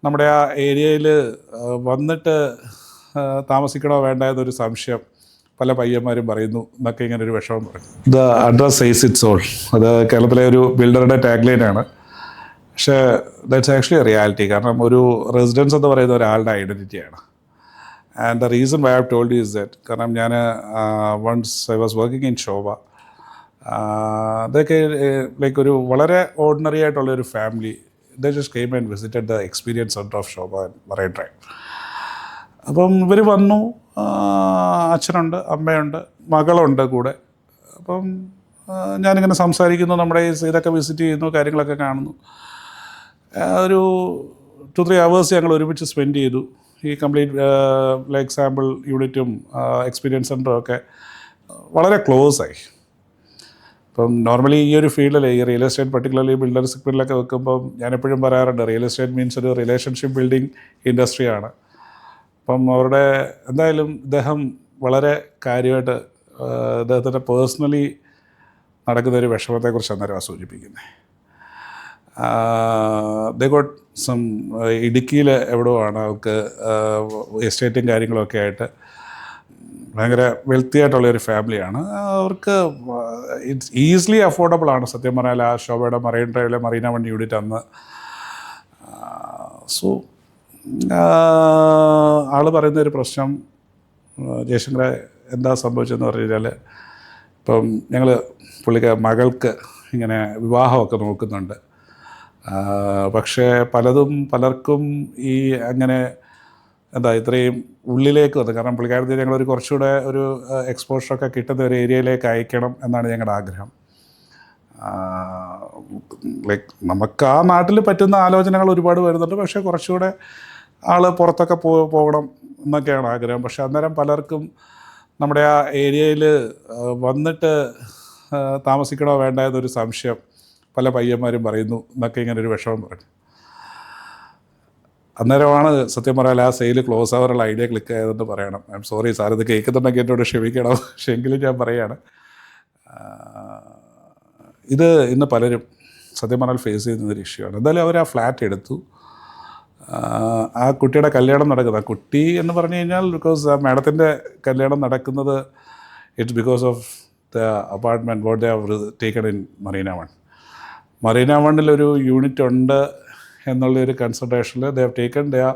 നമ്മുടെ ആ ഏരിയയിൽ വന്നിട്ട് താമസിക്കണോ വേണ്ട എന്നൊരു സംശയം പല പയ്യന്മാരും പറയുന്നു എന്നൊക്കെ ഇങ്ങനെ ഒരു വിഷമം പറയും. The address says it's all. അത് കേരളത്തിലെ ഒരു ബിൽഡറുടെ ടാഗ് ലൈനാണ്. പക്ഷേ ദാറ്റ്സ് ആക്ച്വലി റിയാലിറ്റി. കാരണം ഒരു റെസിഡൻസ് എന്ന് പറയുന്ന ഒരാളുടെ ഐഡൻറ്റിറ്റിയാണ്. And the reason why have told is that കാരണം ഞാൻ once I was working in Sobha. അതൊക്കെ ലൈക്ക് ഒരു വളരെ ഓർഡിനറി ആയിട്ടുള്ളൊരു family. They just came and visited the experience centre of Sobha Marine Drive. അപ്പം ഇവർ വന്നു. അച്ഛനുണ്ട്, അമ്മയുണ്ട്, മകളുണ്ട് കൂടെ. അപ്പം ഞാനിങ്ങനെ സംസാരിക്കുന്നു, നമ്മുടെ ഇതൊക്കെ വിസിറ്റ് ചെയ്യുന്നു, കാര്യങ്ങളൊക്കെ കാണുന്നു. ഒരു 2-3 hours ഞങ്ങൾ ഒരുമിച്ച് സ്പെൻഡ് ചെയ്തു. ഈ കംപ്ലീറ്റ് ലൈക്ക് സാമ്പിൾ യൂണിറ്റും എക്സ്പീരിയൻസ് സെൻറ്ററും ഒക്കെ വളരെ ക്ലോസ് ആയി. ഇപ്പം നോർമലി ഈ ഒരു ഫീൽഡിൽ ഈ റിയൽ എസ്റ്റേറ്റ് പർട്ടിക്കുലർലി ബിൽഡർ സെക്ടറിലൊക്കെ വെക്കുമ്പം ഞാനെപ്പോഴും പറയാറുണ്ട്, റിയൽ എസ്റ്റേറ്റ് മീൻസ് ഒരു റിലേഷൻഷിപ്പ് ബിൽഡിംഗ് ഇൻഡസ്ട്രിയാണ്. അപ്പം അവരുടെ എന്തായാലും ഇദ്ദേഹം വളരെ കാര്യമായിട്ട് അദ്ദേഹത്തിൻ്റെ പേഴ്സണലി നടക്കുന്നൊരു വിഷമത്തെക്കുറിച്ച് അന്നേരം സൂചിപ്പിക്കുന്നത്. ദേ ഗോട്ട് സം ഇടുക്കിയിൽ എവിടെയോ ആണ് അവർക്ക് എസ്റ്റേറ്റും കാര്യങ്ങളൊക്കെ ആയിട്ട് ഭയങ്കര വെൽത്തി ആയിട്ടുള്ളൊരു ഫാമിലിയാണ്. അവർക്ക് ഇറ്റ്സ് ഈസിലി അഫോർഡബിൾ ആണ് സത്യം പറഞ്ഞാൽ ആ ശോഭയുടെ മറൈൻ ഡ്രൈവിലെ മറീന വൺ യൂണിറ്റ് അന്ന്. സോ ആൾ പറയുന്നൊരു പ്രശ്നം, ജയശങ്കറെ എന്താ സംഭവിച്ചതെന്ന് പറഞ്ഞു കഴിഞ്ഞാൽ, ഇപ്പം ഞങ്ങൾ മകൾക്ക് ഇങ്ങനെ വിവാഹമൊക്കെ നോക്കുന്നുണ്ട്. പക്ഷേ പലർക്കും ഈ അങ്ങനെ എന്താ ഇത്രയും ഉള്ളിലേക്ക് വന്നു. കാരണം പുള്ളിക്കാരത്തെ ഞങ്ങളൊരു കുറച്ചുകൂടെ ഒരു എക്സ്പോഷറൊക്കെ കിട്ടുന്ന ഒരു ഏരിയയിലേക്ക് അയക്കണം എന്നാണ് ഞങ്ങളുടെ ആഗ്രഹം. ലൈക്ക് നമുക്ക് ആ നാട്ടിൽ പറ്റുന്ന ആലോചനകൾ ഒരുപാട് വരുന്നുണ്ട്. പക്ഷേ കുറച്ചുകൂടെ ആൾ പുറത്തൊക്കെ പോകണം എന്നൊക്കെയാണ് ആഗ്രഹം. പക്ഷെ അന്നേരം പലർക്കും നമ്മുടെ ആ ഏരിയയിൽ വന്നിട്ട് താമസിക്കണോ വേണ്ട എന്നൊരു സംശയം പല പയ്യന്മാരും പറയുന്നു എന്നൊക്കെ ഇങ്ങനെ ഒരു വിഷമം പറഞ്ഞു. അന്നേരമാണ് സത്യം പറയാൻ ആ സെയിൽ ക്ലോസ് ആവാറുള്ള ഐഡിയ ക്ലിക്ക് ആയതെന്ന് പറയണം. ഐ എം സോറി സാർ, ഇത് കേൾക്കുന്നുണ്ടെങ്കിൽ എന്നോട് ക്ഷമിക്കണം. പക്ഷേ എങ്കിലും ഞാൻ പറയുകയാണ്, ഇത് ഇന്ന് പലരും സത്യം പറഞ്ഞാൽ ഫേസ് ചെയ്യുന്നൊരു ഇഷ്യൂ ആണ്. എന്തായാലും അവർ ആ ഫ്ലാറ്റ് എടുത്തു. ആ കുട്ടിയുടെ കല്യാണം നടക്കുന്നത്, ആ കുട്ടി എന്ന് പറഞ്ഞു കഴിഞ്ഞാൽ ബിക്കോസ് ആ മാഡത്തിൻ്റെ കല്യാണം നടക്കുന്നത് it's because of the apartment what they have taken in Marina One. Marina വണ്ണിലൊരു യൂണിറ്റ് ഉണ്ട് എന്നുള്ളൊരു കൺസിഡറേഷനിൽ they have taken, they are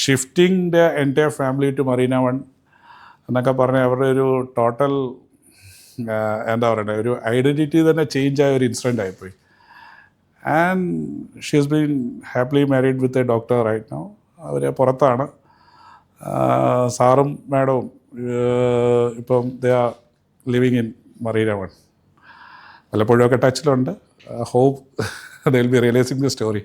shifting the entire family to Marina One എന്നൊക്കെ പറഞ്ഞ് അവരുടെ ഒരു ടോട്ടൽ എന്താ പറയണ്ടേ ഒരു ഐഡൻറ്റിറ്റി തന്നെ ചേഞ്ച് ആയ ഒരു ഇൻസിഡൻ്റ് ആയിപ്പോയി. And she is been happily married with a doctor right now. അവർ പുറത്താണ്. സാറും മാഡവും ഇപ്പം they are living in Marina One. പലപ്പോഴും ഒക്കെ ടച്ചിലുണ്ട്. Hope they will be realising the story.